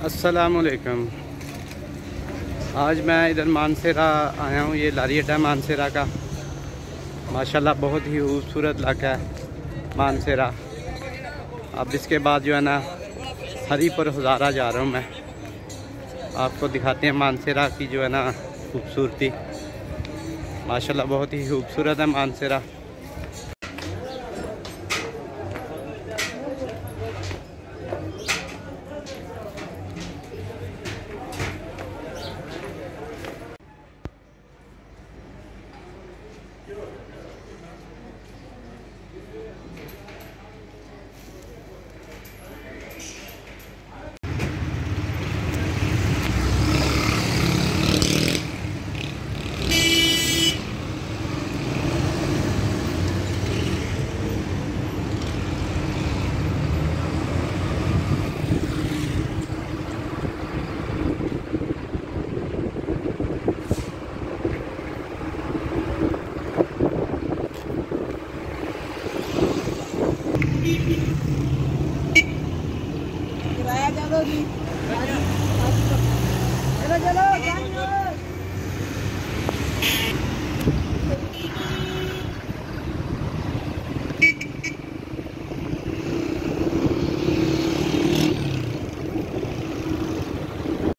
अस्सलामुअलैकुम। आज मैं इधर मानसेरा आया हूँ। ये लारी अड्डा मानसेरा का माशाल्लाह बहुत ही खूबसूरत इलाका है मानसेरा। अब इसके बाद जो है ना हरीपुर हज़ारा जा रहा हूँ मैं। आपको दिखाते हैं मानसेरा की जो है ना खूबसूरती। माशाल्लाह बहुत ही खूबसूरत है मानसेरा। चलो चलो